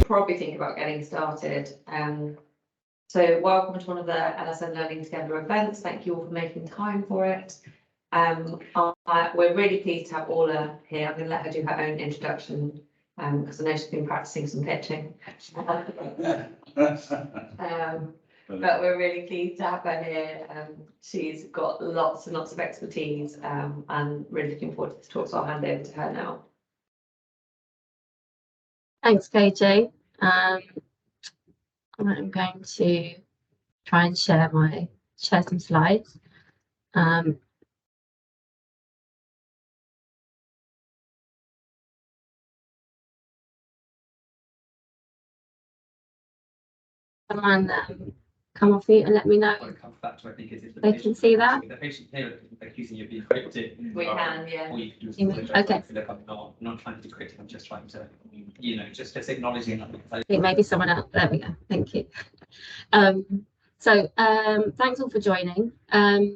probably think about getting started. So welcome to one of the LSN Learning Together events. Thank you all for making time for it. We're really pleased to have Orla here. I'm going to let her do her own introduction because I know she's been practicing some pitching. But we're really pleased to have her here. She's got lots and lots of expertise and really looking forward to this talk, so I'll hand over to her now. Thanks, KJ. I'm going to try and share some slides. Someone come off mute and let me know. They can see that. The patient here accusing you of being cryptic. We can, yeah. Or you can just okay. Look, I'm not trying to be cryptic. I'm just trying to, just acknowledging. I think maybe someone else. There we go. Thank you. Thanks all for joining. As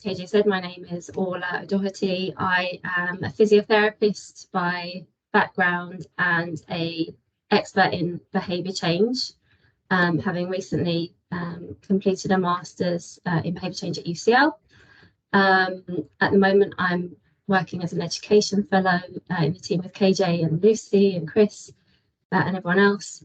KJ said, my name is Orla O'Doherty. I am a physiotherapist by background and an expert in behaviour change, having recently completed a master's in behaviour change at UCL. At the moment, I'm working as an education fellow in the team with KJ and Lucy and Chris and everyone else.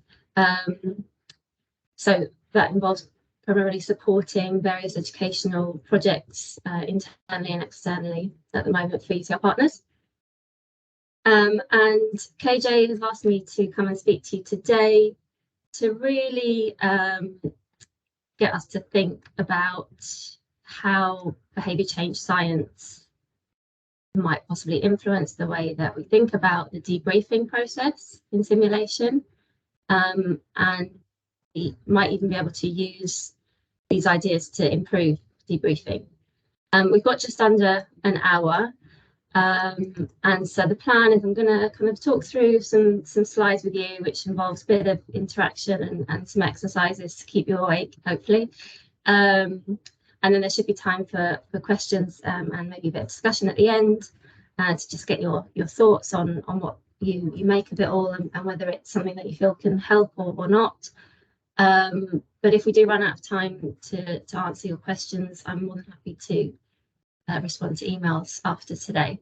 So that involves primarily supporting various educational projects internally and externally at the moment for UCLPartners. And KJ has asked me to come and speak to you today to really get us to think about how behaviour change science might possibly influence the way that we think about the debriefing process in simulation, and we might even be able to use these ideas to improve debriefing. We've got just under an hour, and so the plan is I'm going to kind of talk through some slides with you, which involves a bit of interaction and some exercises to keep you awake, hopefully. And then there should be time for questions and maybe a bit of discussion at the end to just get your thoughts on what you make of it all and whether it's something that you feel can help or not. But if we do run out of time to answer your questions, I'm more than happy to respond to emails after today.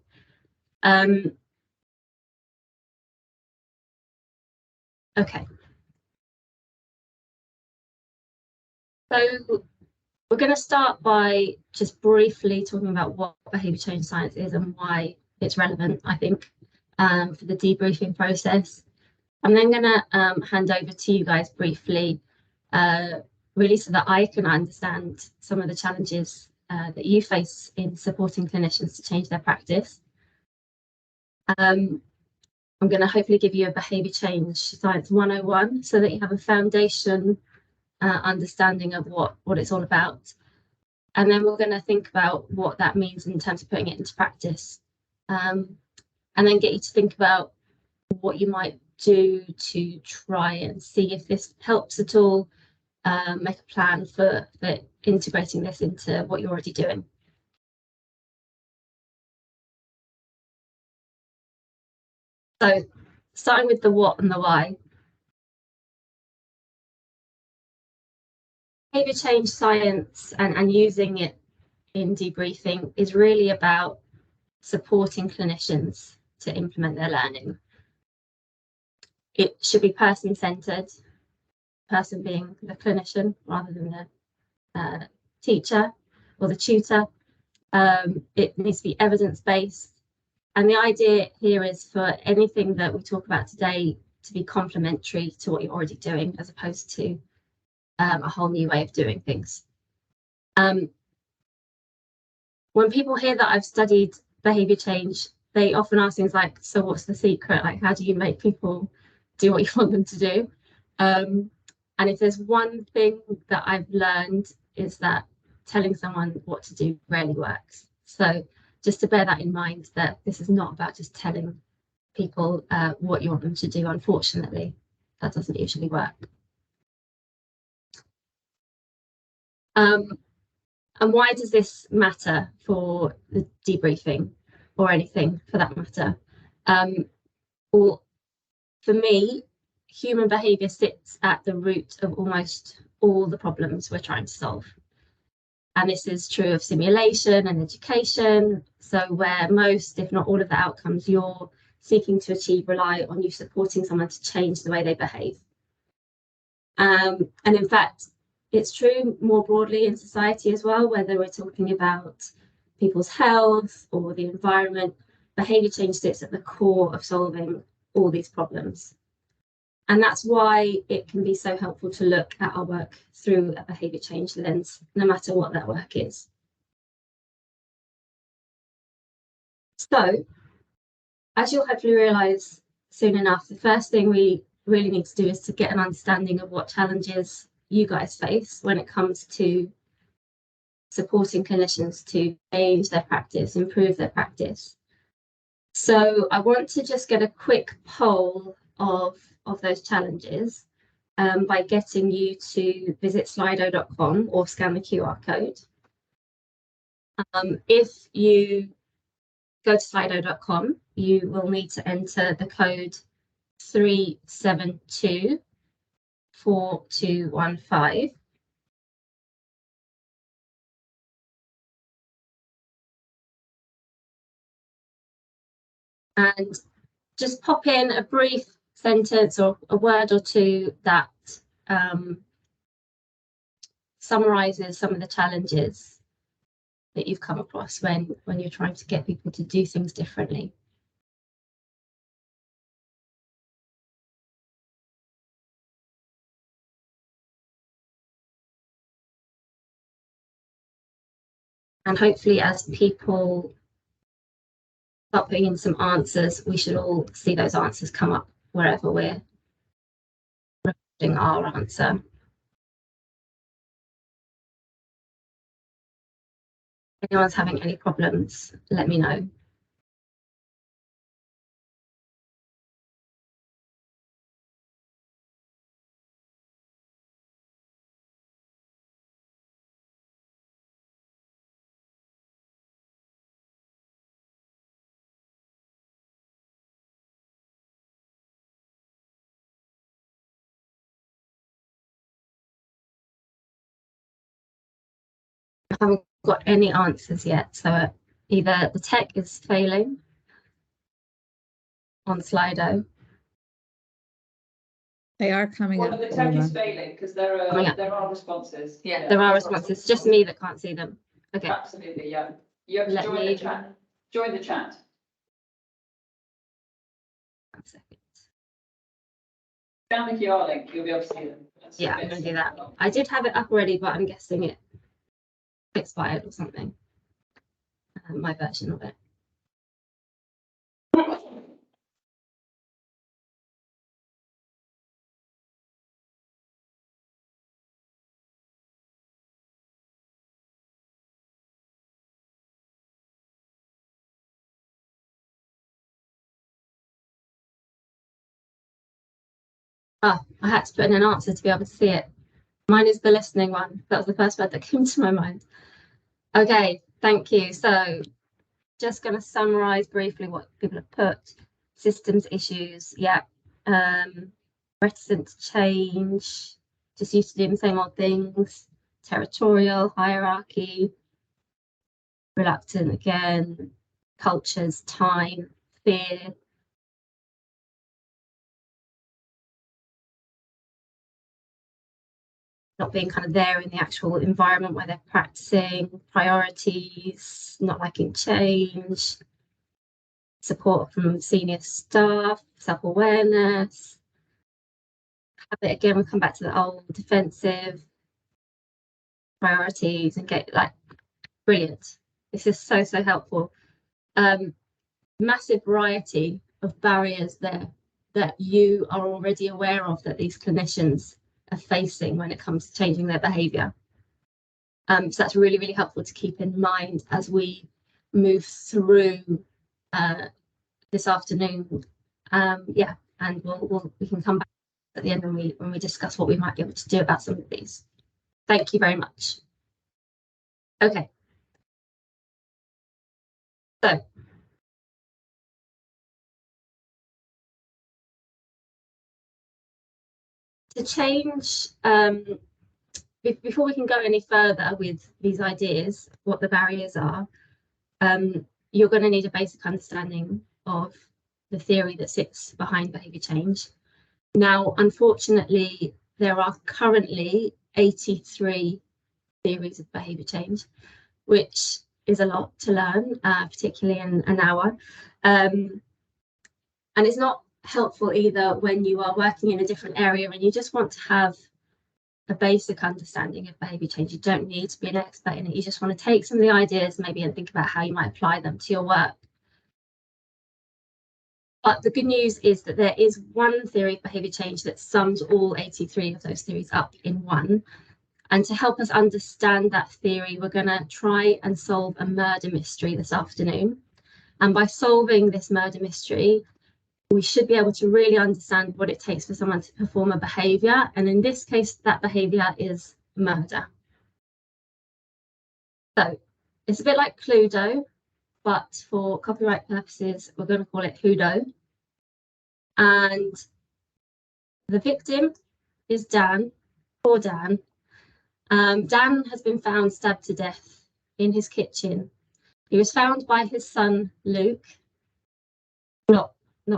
Okay. So we're going to start by just briefly talking about what behaviour change science is and why it's relevant, I think, for the debriefing process. I'm then going to hand over to you guys briefly, really so that I can understand some of the challenges that you face in supporting clinicians to change their practice. I'm going to hopefully give you a behaviour change science 101 so that you have a foundation understanding of what it's all about. And then we're going to think about what that means in terms of putting it into practice. And then get you to think about what you might do to try and see if this helps at all, make a plan for integrating this into what you're already doing. So starting with the what and the why. Behaviour change science and using it in debriefing is really about supporting clinicians to implement their learning. It should be person-centred, person being the clinician rather than the teacher or the tutor. It needs to be evidence-based. And the idea here is for anything that we talk about today to be complementary to what you're already doing, as opposed to a whole new way of doing things. When people hear that I've studied behaviour change, they often ask things like, so what's the secret? Like, how do you make people do what you want them to do? And if there's one thing that I've learned is that telling someone what to do rarely works. So just to bear that in mind, that this is not about just telling people what you want them to do. Unfortunately, that doesn't usually work. And why does this matter for the debriefing or anything for that matter? Well, For me, human behaviour sits at the root of almost all the problems we're trying to solve. And this is true of simulation and education. So where most, if not all of the outcomes you're seeking to achieve rely on you supporting someone to change the way they behave. And in fact, it's true more broadly in society as well, whether we're talking about people's health or the environment, behaviour change sits at the core of solving all these problems. And that's why it can be so helpful to look at our work through a behaviour change lens, no matter what that work is. So, as you'll hopefully realise soon enough, the first thing we really need to do is to get an understanding of what challenges you guys face when it comes to supporting clinicians to change their practice, improve their practice. So I want to just get a quick poll of those challenges by getting you to visit slido.com or scan the QR code. If you go to slido.com, you will need to enter the code 3724215. And just pop in a brief sentence or a word or two that summarises some of the challenges that you've come across when you're trying to get people to do things differently. And hopefully as people start putting in some answers, we should all see those answers come up wherever we're recording our answer. If anyone's having any problems, let me know. I haven't got any answers yet, so either the tech is failing on Slido. They are coming Well, up. the tech Orla. is failing because there Coming up. are responses. Yeah. There are responses, just me that can't see them. Okay. Absolutely, yeah. You have to Let join me- the chat. Join the chat. 1 second. Scan the QR link, you'll be able to see them. Yeah, I'm gonna do that. I did have it up already, but I'm guessing it expired or something. My version of it. Oh, I had to put in an answer to be able to see it. Mine is the listening one. That was the first word that came to my mind. Okay, thank you. So just going to summarize briefly what people have put. Systems issues, yeah. Reticent to change, just used to doing the same old things. Territorial, hierarchy, reluctant again, cultures, time, fear. Not being kind of there in the actual environment where they're practicing, priorities, not liking change, support from senior staff, self-awareness. Habit again, we'll come back to the old defensive priorities and get like brilliant. This is so helpful. Massive variety of barriers there that you are already aware of that these clinicians are facing when it comes to changing their behaviour. So that's really helpful to keep in mind as we move through this afternoon. Yeah, and we can come back at the end when we discuss what we might be able to do about some of these. Thank you very much. Okay. So To change, before we can go any further with these ideas, what the barriers are, you're going to need a basic understanding of the theory that sits behind behaviour change. Now, unfortunately, there are currently 83 theories of behaviour change, which is a lot to learn, particularly in an hour. And it's not helpful either when you are working in a different area and you just want to have a basic understanding of behaviour change. You don't need to be an expert in it. You just want to take some of the ideas maybe and think about how you might apply them to your work. But the good news is that there is one theory of behaviour change that sums all 83 of those theories up in one. And to help us understand that theory, we're going to try and solve a murder mystery this afternoon. And by solving this murder mystery, we should be able to really understand what it takes for someone to perform a behaviour. And in this case, that behaviour is murder. So it's a bit like Cluedo, but for copyright purposes, we're going to call it Whodo. And the victim is Dan, poor Dan. Dan has been found stabbed to death in his kitchen. He was found by his son, Luke, not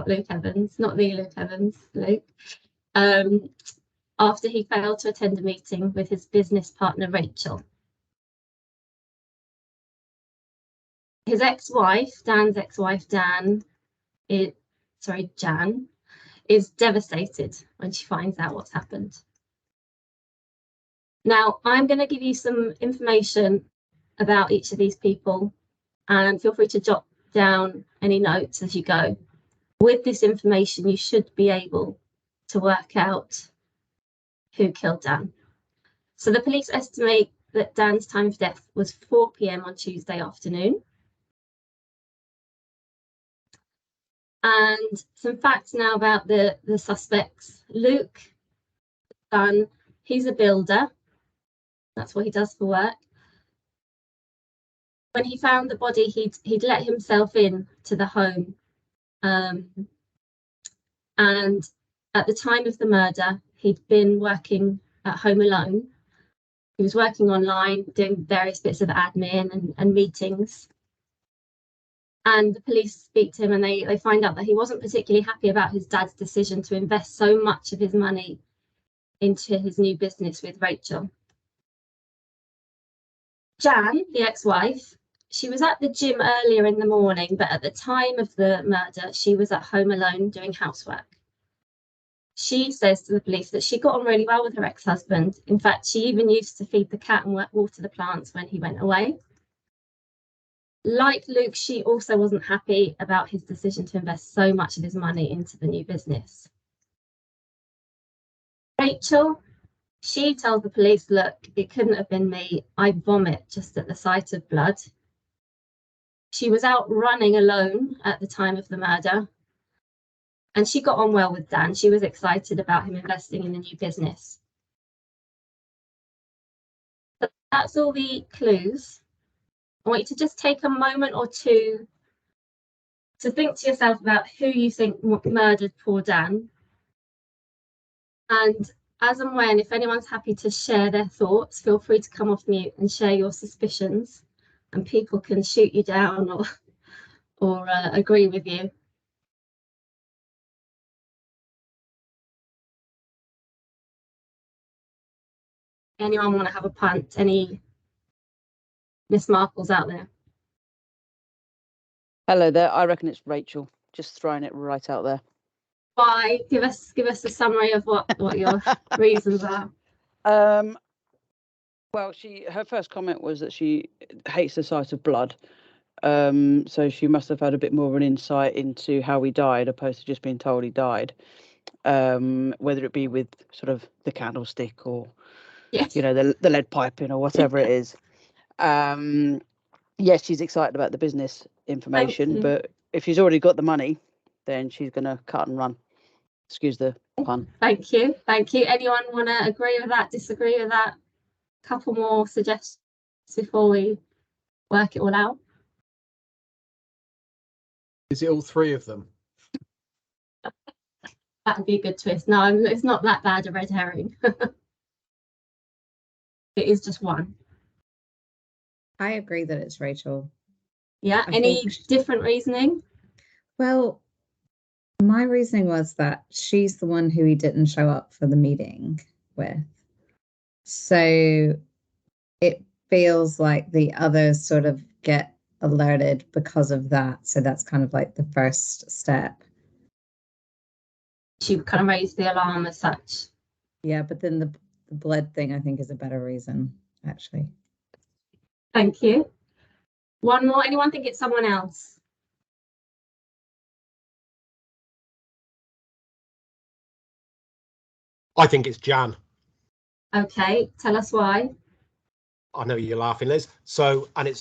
Luke Evans, not the Luke Evans, Luke, after he failed to attend a meeting with his business partner, Rachel. His ex-wife, Dan's ex-wife, Jan, is devastated when she finds out what's happened. Now, I'm going to give you some information about each of these people, and feel free to jot down any notes as you go. With this information, you should be able to work out who killed Dan. So the police estimate that Dan's time of death was 4 p.m. on Tuesday afternoon. And some facts now about the suspects. Luke, son, he's a builder. That's what he does for work. When he found the body, he'd let himself in to the home. And at the time of the murder, he'd been working at home alone. He was working online, doing various bits of admin and meetings. And the police speak to him and they find out that he wasn't particularly happy about his dad's decision to invest so much of his money into his new business with Rachel. Jan, the ex-wife, she was at the gym earlier in the morning, but at the time of the murder, she was at home alone doing housework. She says to the police that she got on really well with her ex-husband. In fact, she even used to feed the cat and water the plants when he went away. Like Luke, she also wasn't happy about his decision to invest so much of his money into the new business. Rachel, she tells the police, look, it couldn't have been me. I vomit just at the sight of blood. She was out running alone at the time of the murder. And she got on well with Dan. She was excited about him investing in the new business. But that's all the clues. I want you to just take a moment or two to think to yourself about who you think murdered poor Dan. And as and when, if anyone's happy to share their thoughts, feel free to come off mute and share your suspicions, and people can shoot you down or agree with you. Anyone want to have a punt? Any Miss Marples out there? Hello there. I reckon it's Rachel. Just throwing it right out there. Why? Give us a summary of what your reasons are. Well, her first comment was that she hates the sight of blood. So she must have had a bit more of an insight into how he died, opposed to just being told he died. Whether it be with sort of the candlestick or, yes, you know, the lead piping or whatever it is. Yes, she's excited about the business information, but if she's already got the money, then she's going to cut and run. Excuse the pun. Thank you. Anyone want to agree with that, disagree with that? Couple more suggestions before we work it all out. Is it all three of them? That would be a good twist. No, it's not that bad a red herring. It is just one. I agree that it's Rachel. Yeah. I Any think- different reasoning? Well, my reasoning was that she's the one who he didn't show up for the meeting with. So it feels like the others sort of get alerted because of that. So that's kind of like the first step. She kind of raised the alarm as such. Yeah, but then the blood thing, I think, is a better reason, actually. Thank you. One more. Anyone think it's someone else? I think it's Jan. Okay, tell us why. I know you're laughing, Liz. So, and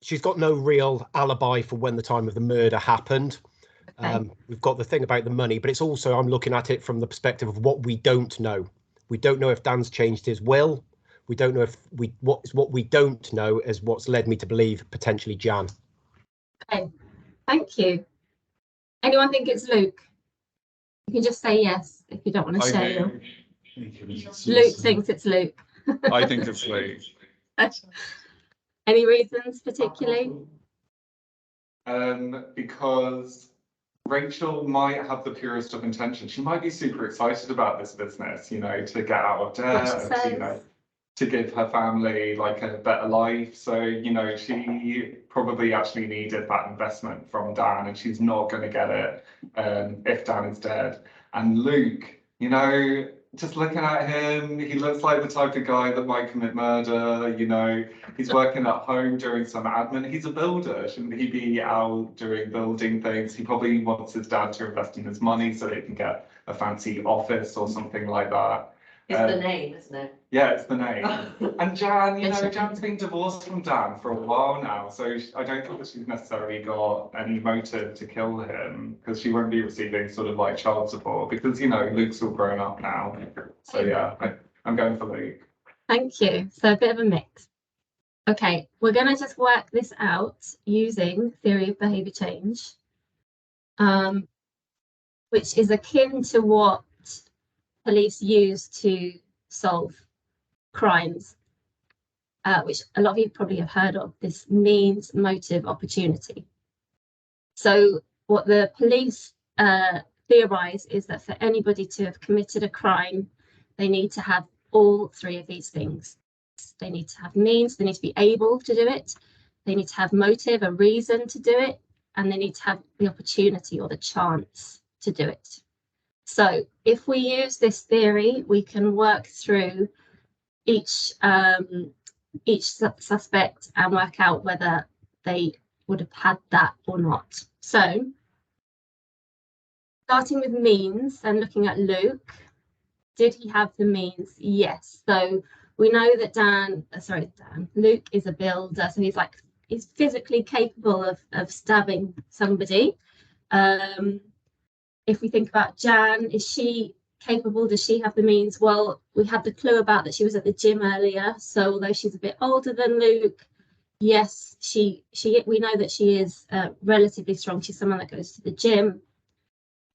she's got no real alibi for when the time of the murder happened. Okay. We've got the thing about the money, but it's also, I'm looking at it from the perspective of what we don't know. We don't know if Dan's changed his will. We don't know if what we don't know is what's led me to believe potentially Jan. Okay, thank you. Anyone think it's Luke? You can just say yes if you don't want to share your. Luke thinks it's Luke. I think it's Luke. Any reasons particularly? Because Rachel might have the purest of intentions. She might be super excited about this business, you know, to get out of What she debt, says. you know, to give her family like a better life. So, you know, she probably actually needed that investment from Dan, and she's not going to get it if Dan is dead. And Luke, you know, just looking at him, he looks like the type of guy that might commit murder. You know, he's working at home doing some admin. He's a builder. Shouldn't he be out doing building things? He probably wants his dad to invest in his money so they can get a fancy office or something like that. It's the name, isn't it? Yeah, it's the name. And Jan, you know, Interesting. Jan's been divorced from Dan for a while now, so I don't think that she's necessarily got any motive to kill him, because she won't be receiving sort of like child support, because, you know, Luke's all grown up now. So yeah, I'm going for Luke. Thank you. So a bit of a mix. Okay, we're going to just work this out using theory of behaviour change, which is akin to what police use to solve crimes, which a lot of you probably have heard of, this means, motive, opportunity. So what the police theorise is that for anybody to have committed a crime, they need to have all three of these things. They need to have means, they need to be able to do it, they need to have motive, a reason to do it, and they need to have the opportunity or the chance to do it. So if we use this theory, we can work through each suspect and work out whether they would have had that or not. So starting with means and looking at Luke, did he have the means? Yes. So we know that Luke is a builder, so he's physically capable of stabbing somebody. If we think about Jan, is she capable? Does she have the means? Well, we had the clue about that she was at the gym earlier. So although she's a bit older than Luke, yes, we know that she is relatively strong. She's someone that goes to the gym.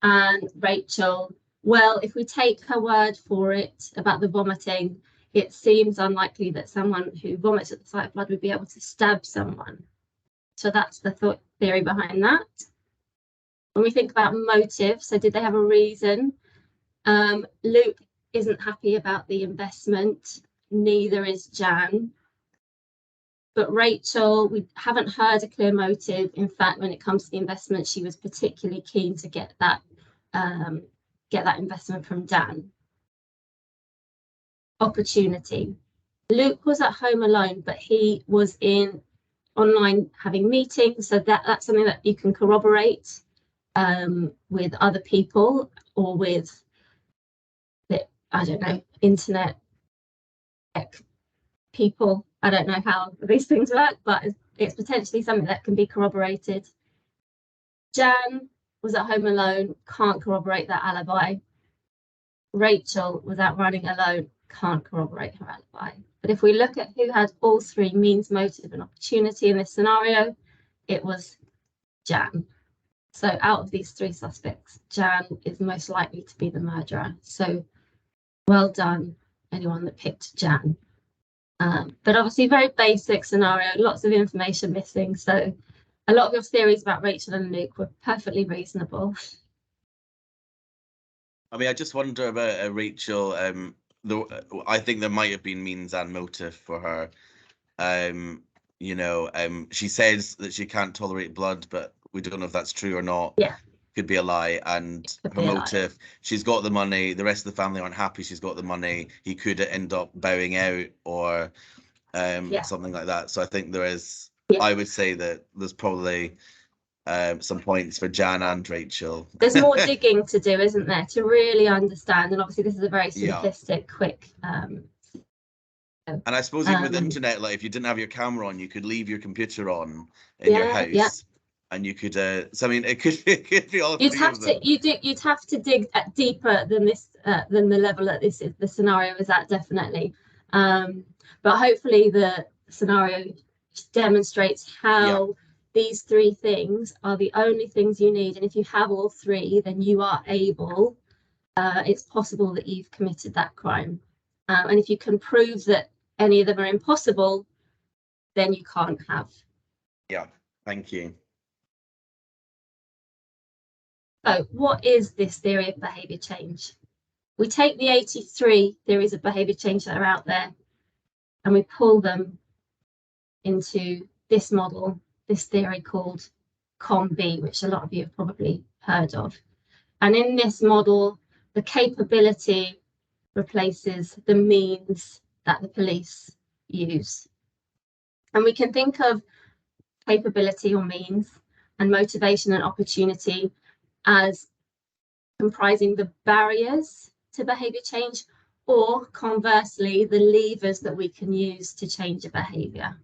And Rachel, well, if we take her word for it about the vomiting, it seems unlikely that someone who vomits at the sight of blood would be able to stab someone. So that's the theory behind that. When we think about motive, so did they have a reason? Luke isn't happy about the investment, neither is Jan. But Rachel, we haven't heard a clear motive. In fact, when it comes to the investment, she was particularly keen to get that investment from Dan. Opportunity. Luke was at home alone, but he was online having meetings, so that's something that you can corroborate with other people or with internet people. I don't know how these things work, but it's potentially something that can be corroborated. Jan was at home alone, can't corroborate that alibi. Rachel was out running alone, can't corroborate her alibi. But if we look at who had all three, means, motive and opportunity in this scenario, it was Jan. So out of these 3 suspects, Jan is most likely to be the murderer. So well done, anyone that picked Jan. But obviously very basic scenario, lots of information missing. So a lot of your theories about Rachel and Luke were perfectly reasonable. I mean, I just wonder about Rachel. I think there might have been means and motive for her. She says that she can't tolerate blood, but we don't know if that's true or not. Yeah. Could be a lie. And her motive, she's got the money. The rest of the family aren't happy. She's got the money. He could end up bowing out or something like that. So I think there is. Yeah. I would say that there's probably some points for Jan and Rachel. There's more digging to do, isn't there, to really understand? And obviously, this is a very simplistic, quick. And I suppose even with the internet, like if you didn't have your camera on, you could leave your computer on in your house, and you could. So I mean, it could be all. You'd have to dig deeper than this, than the level that the scenario is at, definitely. But hopefully, the scenario demonstrates how these 3 things are the only things you need, and if you have all 3, then you are able. It's possible that you've committed that crime. And if you can prove that any of them are impossible, then you can't have. Yeah, thank you. So what is this theory of behaviour change? We take the 83 theories of behaviour change that are out there and we pull them into this model, this theory called COM-B, which a lot of you have probably heard of. And in this model, the capability replaces the means that the police use. And we can think of capability or means and motivation and opportunity as comprising the barriers to behaviour change, or conversely, the levers that we can use to change a behaviour.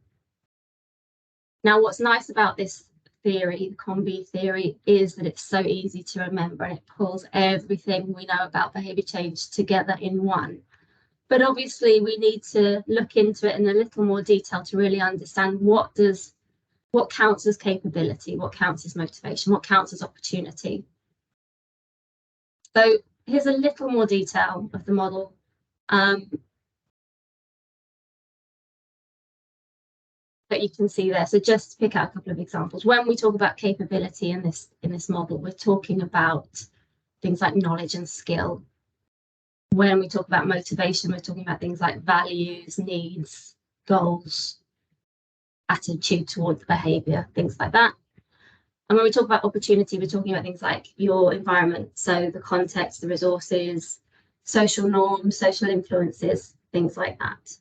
Now, what's nice about this theory, the COM-B theory, is that it's so easy to remember and it pulls everything we know about behaviour change together in one. But obviously we need to look into it in a little more detail to really understand what counts as capability, what counts as motivation, what counts as opportunity. So here's a little more detail of the model. That you can see there. So just to pick out a couple of examples. When we talk about capability in this model, we're talking about things like knowledge and skill. When we talk about motivation, we're talking about things like values, needs, goals, attitude towards behaviour, things like that. And when we talk about opportunity, we're talking about things like your environment, so the context, the resources, social norms, social influences, things like that.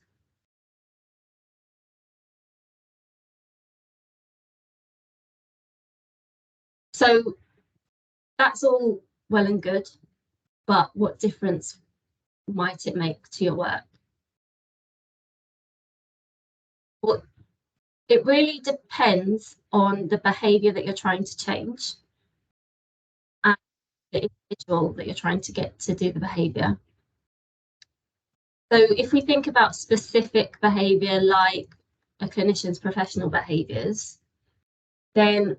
So that's all well and good, but what difference might it make to your work? Well, it really depends on the behaviour that you're trying to change and the individual that you're trying to get to do the behaviour. So if we think about specific behaviour like a clinician's professional behaviours, then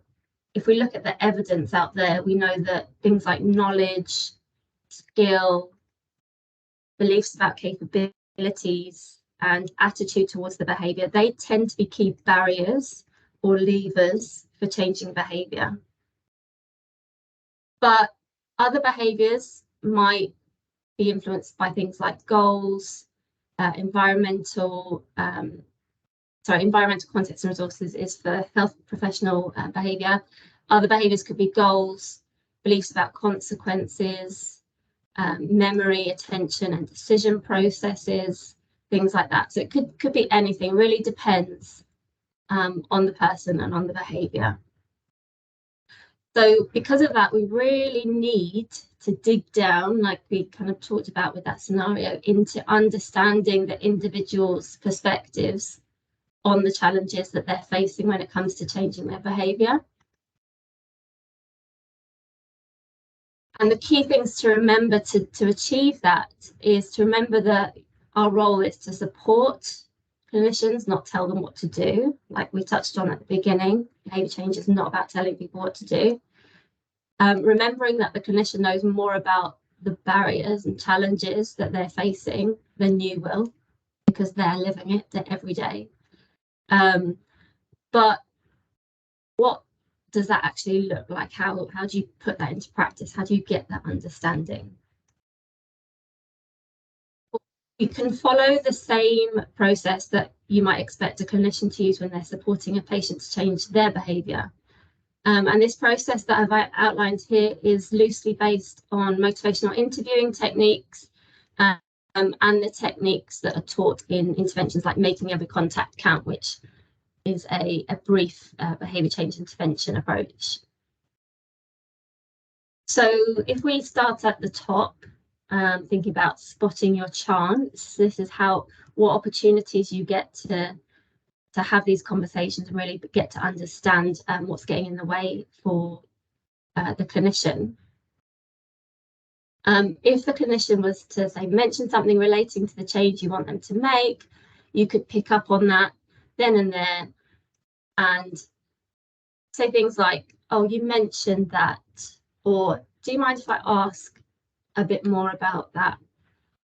if we look at the evidence out there, we know that things like knowledge, skill, beliefs about capabilities, and attitude towards the behaviour, they tend to be key barriers or levers for changing behaviour. But other behaviours might be influenced by things like goals, environmental context and resources is for health professional behaviour. Other behaviours could be goals, beliefs about consequences, memory, attention and decision processes, things like that. So it could be anything, really depends on the person and on the behaviour. So because of that, we really need to dig down, like we kind of talked about with that scenario, into understanding the individual's perspectives on the challenges that they're facing when it comes to changing their behaviour. And the key things to remember to achieve that is to remember that our role is to support clinicians, not tell them what to do. Like we touched on at the beginning, behaviour change is not about telling people what to do. Remembering that the clinician knows more about the barriers and challenges that they're facing than you will, because they're living it every day. But what does that actually look like? How do you put that into practice? How do you get that understanding? You can follow the same process that you might expect a clinician to use when they're supporting a patient to change their behaviour. And this process that I've outlined here is loosely based on motivational interviewing techniques and the techniques that are taught in interventions like making every contact count, which is a brief behaviour change intervention approach. So if we start at the top, thinking about spotting your chance, this is what opportunities you get to have these conversations and really get to understand what's getting in the way for the clinician. If the clinician was to say mention something relating to the change you want them to make, you could pick up on that then and there and say things like, oh, you mentioned that, or do you mind if I ask a bit more about that?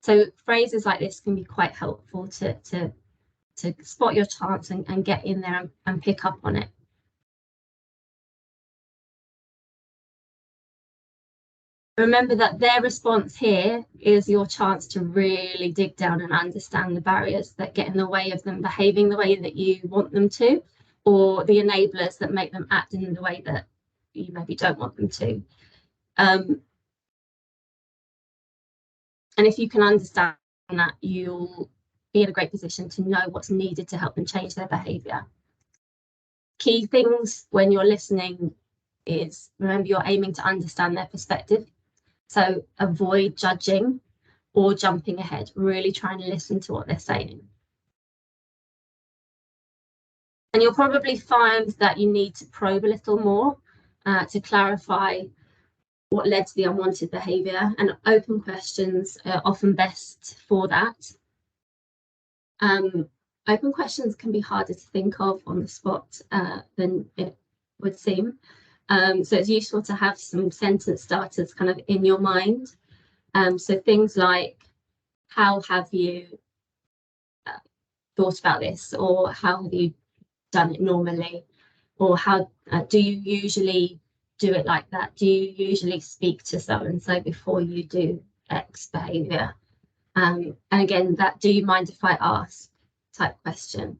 So phrases like this can be quite helpful to spot your chance and get in there and pick up on it. Remember that their response here is your chance to really dig down and understand the barriers that get in the way of them behaving the way that you want them to, or the enablers that make them act in the way that you maybe don't want them to. And if you can understand that, you'll be in a great position to know what's needed to help them change their behaviour. Key things when you're listening is, remember, you're aiming to understand their perspective. So avoid judging or jumping ahead, really trying to listen to what they're saying. And you'll probably find that you need to probe a little more to clarify what led to the unwanted behaviour, and open questions are often best for that. Open questions can be harder to think of on the spot than it would seem. So it's useful to have some sentence starters kind of in your mind. So things like, how have you thought about this? Or how have you done it normally? Or how do you usually do it like that? Do you usually speak to so-and-so before you do X behaviour? And again, that do you mind if I ask type question.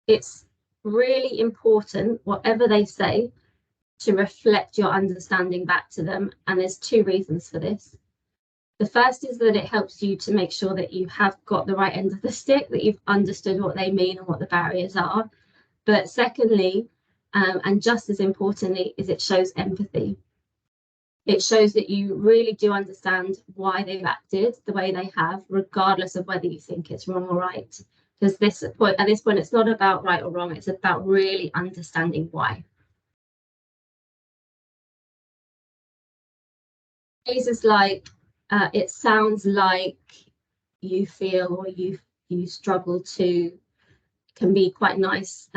It's really important, whatever they say, to reflect your understanding back to them. And there's two reasons for this. The first is that it helps you to make sure that you have got the right end of the stick, that you've understood what they mean and what the barriers are. But secondly, and just as importantly, is it shows empathy. It shows that you really do understand why they've acted the way they have, regardless of whether you think it's wrong or right. Because at this point, it's not about right or wrong, it's about really understanding why. Phrases like, it sounds like you feel, or you struggle to, can be quite nice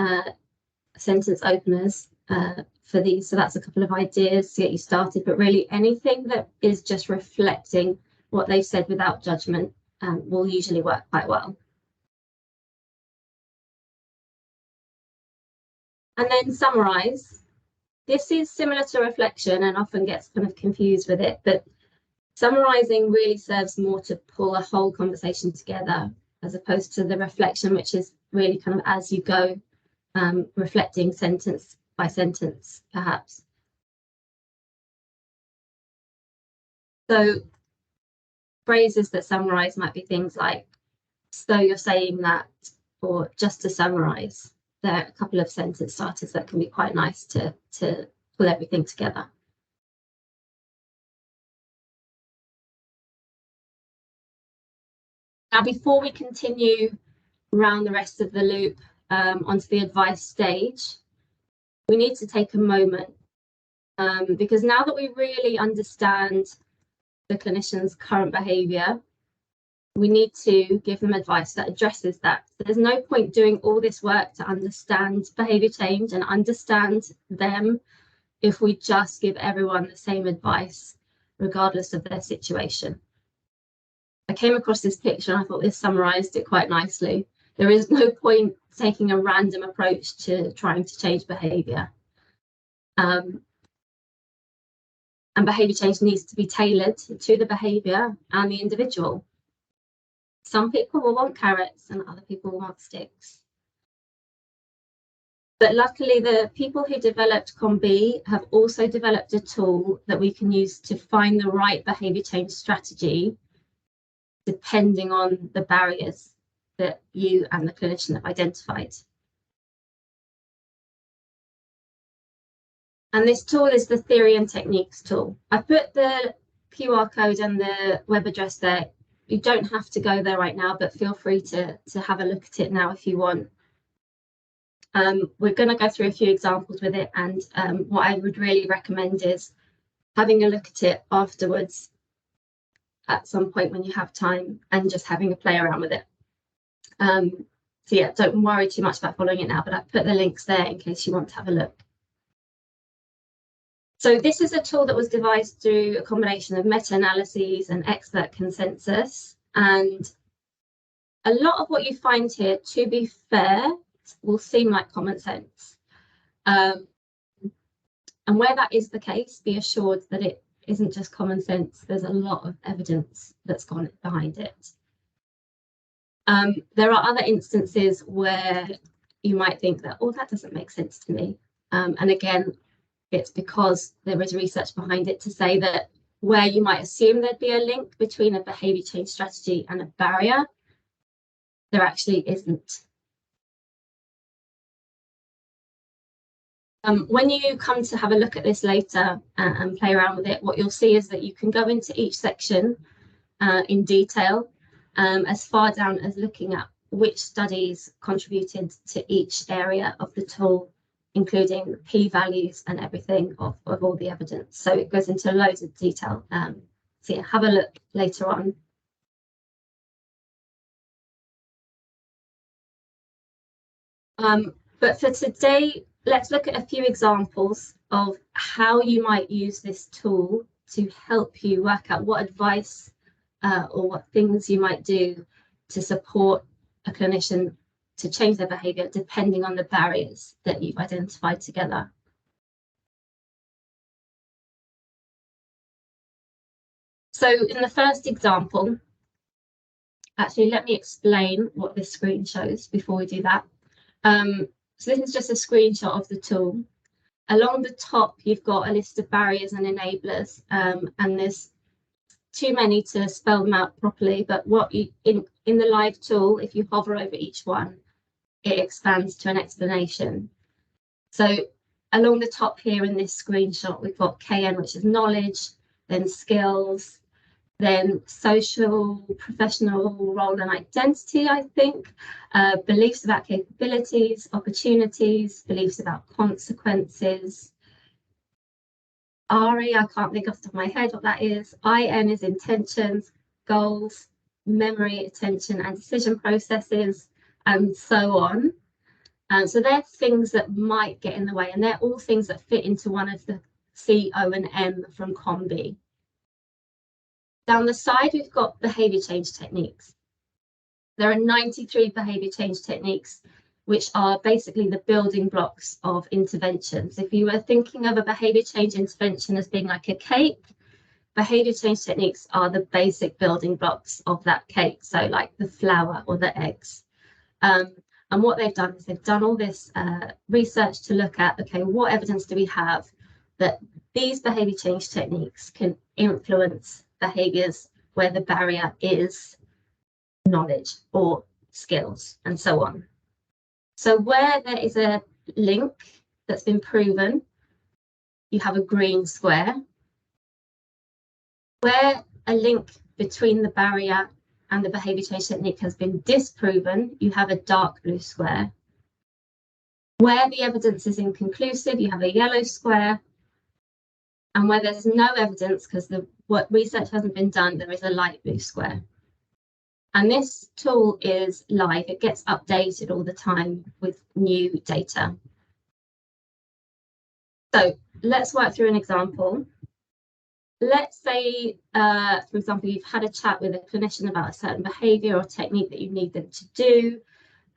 sentence openers for these. So that's a couple of ideas to get you started, but really anything that is just reflecting what they've said without judgment will usually work quite well. And then summarize. This is similar to reflection and often gets kind of confused with it, but summarizing really serves more to pull a whole conversation together, as opposed to the reflection, which is really kind of as you go, reflecting sentence by sentence, perhaps. So phrases that summarize might be things like, so you're saying that, or just to summarize. There are a couple of sentence starters that can be quite nice to pull everything together. Now, before we continue around the rest of the loop onto the advice stage, we need to take a moment because now that we really understand the clinician's current behaviour, we need to give them advice that addresses that. There's no point doing all this work to understand behaviour change and understand them if we just give everyone the same advice, regardless of their situation. I came across this picture and I thought this summarised it quite nicely. There is no point taking a random approach to trying to change behaviour. And behaviour change needs to be tailored to the behaviour and the individual. Some people will want carrots and other people will want sticks. But luckily, the people who developed COM-B have also developed a tool that we can use to find the right behaviour change strategy, depending on the barriers that you and the clinician have identified. And this tool is the Theory and Techniques tool. I put the QR code and the web address there. You don't have to go there right now, but feel free to have a look at it now if you want. We're going to go through a few examples with it, and what I would really recommend is having a look at it afterwards at some point when you have time and just having a play around with it. So yeah, don't worry too much about following it now, but I put the links there in case you want to have a look. So this is a tool that was devised through a combination of meta-analyses and expert consensus. And a lot of what you find here, to be fair, will seem like common sense. And where that is the case, be assured that it isn't just common sense. There's a lot of evidence that's gone behind it. There are other instances where you might think that, oh, that doesn't make sense to me. And again, it's because there is research behind it to say that where you might assume there'd be a link between a behaviour change strategy and a barrier, there actually isn't. When you come to have a look at this later and play around with it, what you'll see is that you can go into each section in detail, as far down as looking at which studies contributed to each area of the tool, including p-values and everything of all the evidence. So it goes into loads of detail. So yeah, have a look later on. But for today, let's look at a few examples of how you might use this tool to help you work out what advice or what things you might do to support a clinician to change their behaviour depending on the barriers that you've identified together. So in the first example, actually, let me explain what this screen shows before we do that. So this is just a screenshot of the tool. Along the top, you've got a list of barriers and enablers, and there's too many to spell them out properly, but what you in the live tool, if you hover over each one, it expands to an explanation. So along the top here in this screenshot, we've got KN, which is knowledge, then skills, then social, professional role and identity, I think, beliefs about capabilities, opportunities, beliefs about consequences. RE, I can't think off the top of my head what that is. IN is intentions, goals, memory, attention and decision processes, and so on. So they're things that might get in the way, and they're all things that fit into one of the C, O and M from COM-B. Down the side, we've got behaviour change techniques. There are 93 behaviour change techniques, which are basically the building blocks of interventions. If you were thinking of a behaviour change intervention as being like a cake, behaviour change techniques are the basic building blocks of that cake. So like the flour or the eggs. And what they've done is they've done all this research to look at, okay, what evidence do we have that these behaviour change techniques can influence behaviours where the barrier is knowledge or skills and so on. So where there is a link that's been proven, you have a green square. Where a link between the barrier and the behaviour change technique has been disproven, you have a dark blue square. Where the evidence is inconclusive, you have a yellow square. And where there's no evidence because the research hasn't been done, there is a light blue square. And this tool is live. It gets updated all the time with new data. So let's work through an example. Let's say, for example, you've had a chat with a clinician about a certain behaviour or technique that you need them to do,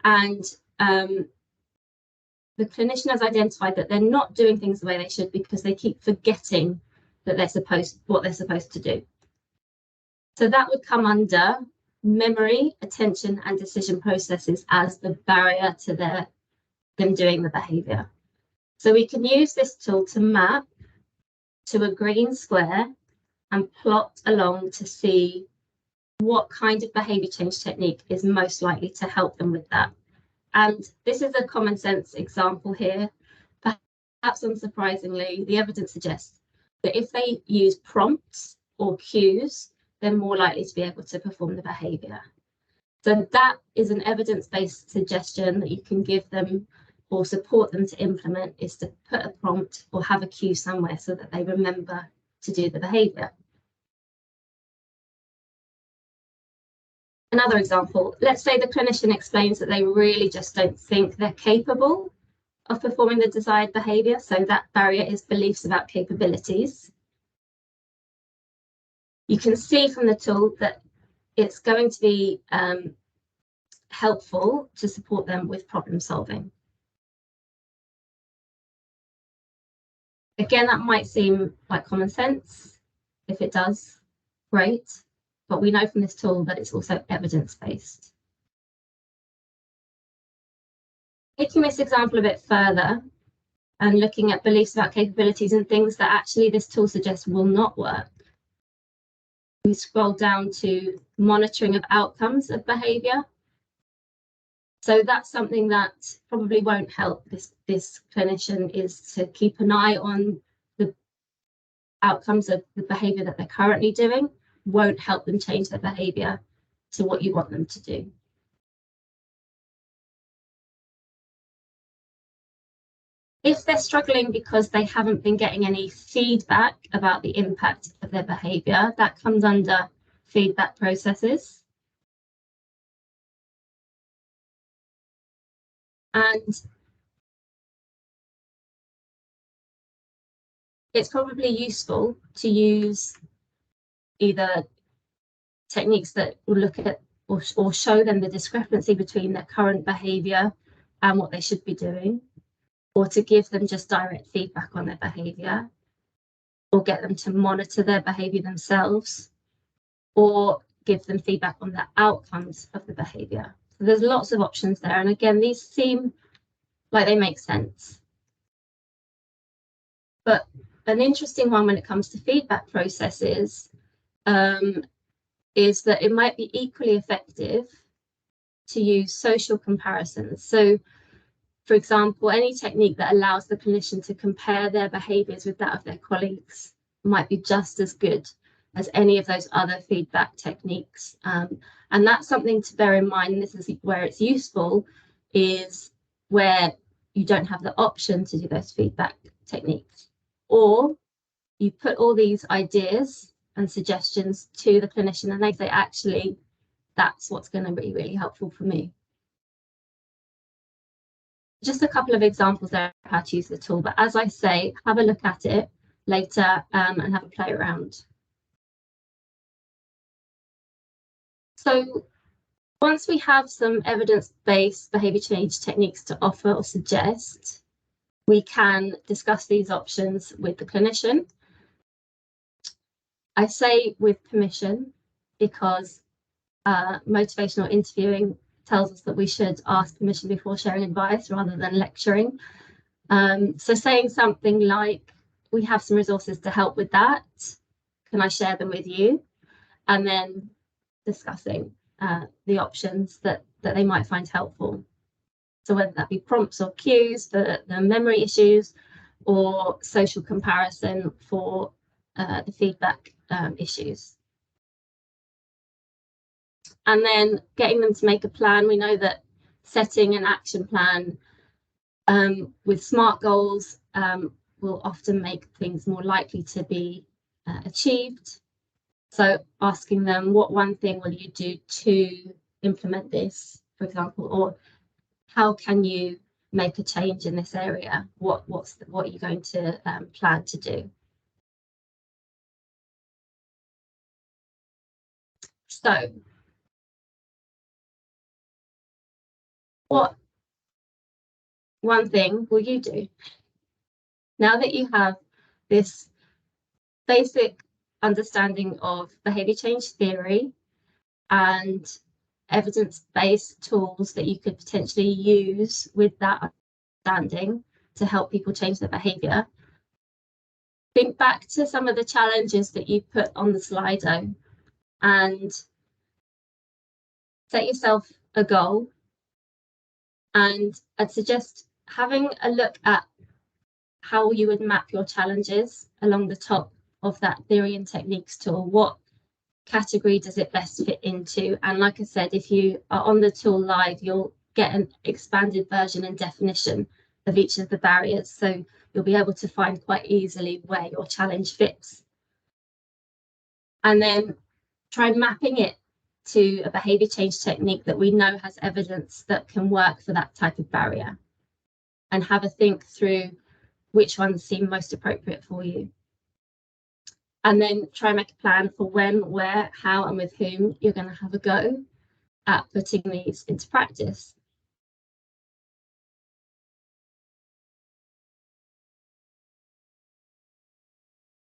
and the clinician has identified that they're not doing things the way they should because they keep forgetting that what they're supposed to do. So that would come under memory, attention, and decision processes as the barrier to them doing the behaviour. So we can use this tool to map to a green square and plot along to see what kind of behaviour change technique is most likely to help them with that. And this is a common sense example here. Perhaps unsurprisingly, the evidence suggests that if they use prompts or cues, they're more likely to be able to perform the behaviour. So that is an evidence-based suggestion that you can give them or support them to implement, is to put a prompt or have a cue somewhere so that they remember to do the behaviour. Another example, let's say the clinician explains that they really just don't think they're capable of performing the desired behaviour. So that barrier is beliefs about capabilities. You can see from the tool that it's going to be helpful to support them with problem solving. Again, that might seem like common sense. If it does, great. But we know from this tool that it's also evidence-based. Taking this example a bit further and looking at beliefs about capabilities and things that actually this tool suggests will not work, we scroll down to monitoring of outcomes of behaviour. So that's something that probably won't help this clinician, is to keep an eye on the outcomes of the behaviour that they're currently doing. Won't help them change their behaviour to what you want them to do. If they're struggling because they haven't been getting any feedback about the impact of their behaviour, that comes under feedback processes. And it's probably useful to use either techniques that will look at or show them the discrepancy between their current behaviour and what they should be doing, or to give them just direct feedback on their behaviour, or get them to monitor their behaviour themselves, or give them feedback on the outcomes of the behaviour. So there's lots of options there. And again, these seem like they make sense. But an interesting one when it comes to feedback processes is that it might be equally effective to use social comparisons. So, for example, any technique that allows the clinician to compare their behaviours with that of their colleagues might be just as good as any of those other feedback techniques. And that's something to bear in mind. This is where it's useful, is where you don't have the option to do those feedback techniques, or you put all these ideas and suggestions to the clinician and they say, actually, that's what's going to be really helpful for me. Just a couple of examples there of how to use the tool, but as I say, have a look at it later and have a play around. So once we have some evidence-based behaviour change techniques to offer or suggest, we can discuss these options with the clinician. I say with permission because motivational interviewing tells us that we should ask permission before sharing advice rather than lecturing. So saying something like, we have some resources to help with that, can I share them with you? And then discussing the options that they might find helpful. So whether that be prompts or cues for the memory issues, or social comparison for the feedback issues. And then getting them to make a plan. We know that setting an action plan with SMART goals will often make things more likely to be achieved. So asking them, what one thing will you do to implement this, for example, or how can you make a change in this area? What are you going to plan to do? So what one thing will you do? Now that you have this basic understanding of behaviour change theory and evidence-based tools that you could potentially use with that understanding to help people change their behaviour, think back to some of the challenges that you put on the Slido and set yourself a goal. And I'd suggest having a look at how you would map your challenges along the top of that theory and techniques tool. What category does it best fit into? And like I said, if you are on the tool live, you'll get an expanded version and definition of each of the barriers. So you'll be able to find quite easily where your challenge fits. And then try mapping it to a behaviour change technique that we know has evidence that can work for that type of barrier, and have a think through which ones seem most appropriate for you. And then try and make a plan for when, where, how, and with whom you're going to have a go at putting these into practice.